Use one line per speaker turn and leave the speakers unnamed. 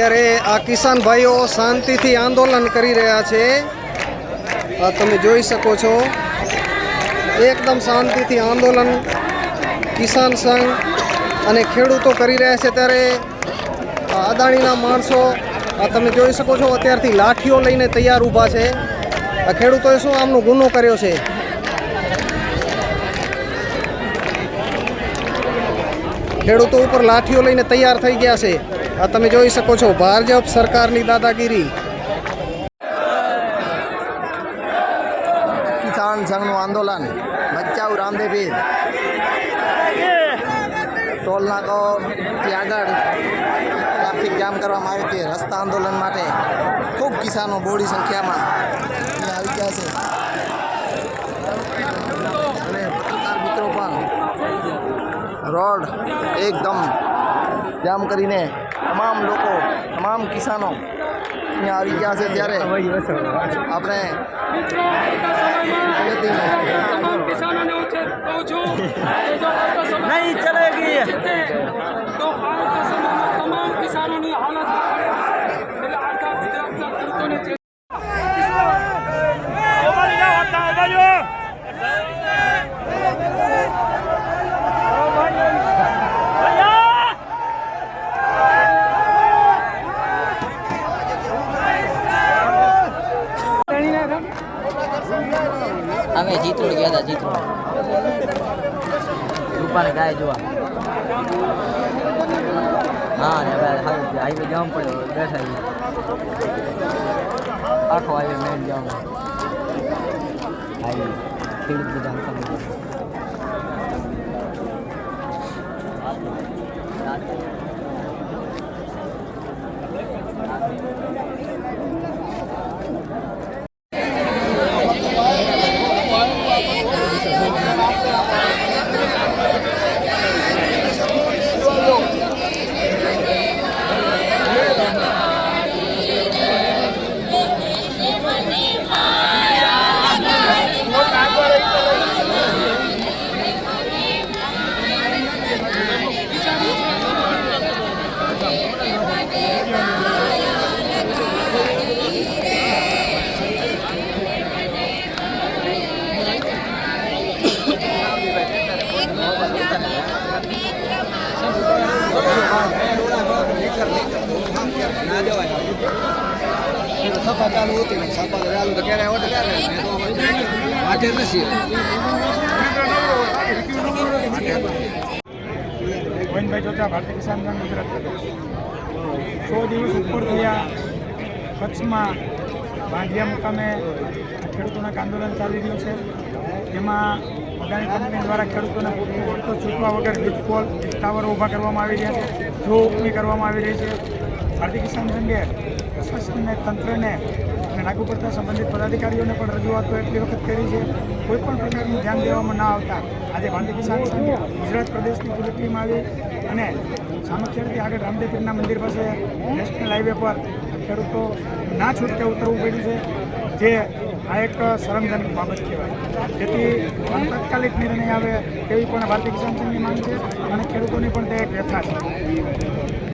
અત્યારે આ કિસાન ભાઈઓ શાંતિથી આંદોલન કરી રહ્યા છે। આ તમે જોઈ શકો છો, એકદમ શાંતિથી આંદોલન કિસાન સંઘ અને ખેડૂતો કરી રહ્યા છે। ત્યારે અદાણીના માણસો આ તમે જોઈ શકો છો, અત્યારથી લાઠીઓ લઈને તૈયાર ઊભા છે। આ ખેડૂતોએ શું આમનો ગુનો કર્યો છે? ખેડૂતો ઉપર લાઠીઓ લઈને તૈયાર થઈ ગયા છે। આ તમે જોઈ શકો છો, ભાજપ સરકારની દાદાગીરી। કિસાન સંઘનું આંદોલન બચાવ રામદેવીર ટોલ નાકાથી આગળ ટ્રાફિક જામ કરવામાં આવી છે રસ્તા આંદોલન માટે। ખૂબ કિસાનો બોડી સંખ્યામાં આવી ગયા છે અને પત્રકાર મિત્રો પણ રોડ એકદમ જામ કરીને તમામ લોકો, તમામ કિસાનો અહીંયા આવી ગયા છે। ત્યારે આપણે
नहीं चलेगी तो तमाम किसानों ने हालत
અમે જીતરોડ ગયા હતા। જીતરોડ રૂપાને ગાય જોવા। હા ને હાઈવે જવું પડ્યો, બેઠા આખો હાઈવે મેન જવું હાઈવે ખેડૂત બધા
સફા ચાલુ હતી, સફા ચાલુ તો ક્યારે આવડે ક્યારે આજે નથી।
ગોવિંદભાઈ ચોચા, ભારતીય કિસાન સંઘ ગુજરાત પ્રદેશ। 100 દિવસ ઉપર થયા કચ્છમાં ભાંડિયા મુકામે ખેડૂતોના આંદોલન ચાલી રહ્યું છે। તેમાં અદાણી કંપની દ્વારા ખેડૂતોને વળતર ચૂકવા વગર વીજ પોલ ટાવરો ઊભા કરવામાં આવી રહ્યા છે, જો ઉપની કરવામાં આવી રહી છે। ભારતીય કિસાન સંઘે પ્રશાસનને, તંત્રને અને લાગુ પડતા સંબંધિત પદાધિકારીઓને પણ રજૂઆતો એટલી વખત કરી છે, કોઈપણ પ્રકારનું ધ્યાન દેવામાં ના આવતા આજે ભારતીય કિસાન સંઘ ગુજરાત પ્રદેશની પૂરી ટીમ આવી અને સામખિયાળથી આગળ રામદેવપીરના મંદિર પાસે નેશનલ હાઈવે પર ખેડૂતો ના છૂટકે ઉતરવું પડ્યું છે, જે આ એક શરમજનક બાબત કહેવાય। જેથી તાત્કાલિક નિર્ણય આવે તેવી પણ ભારતીય કિસાન સંઘની માંગ છે અને ખેડૂતોની પણ તે એક વ્યથા છે।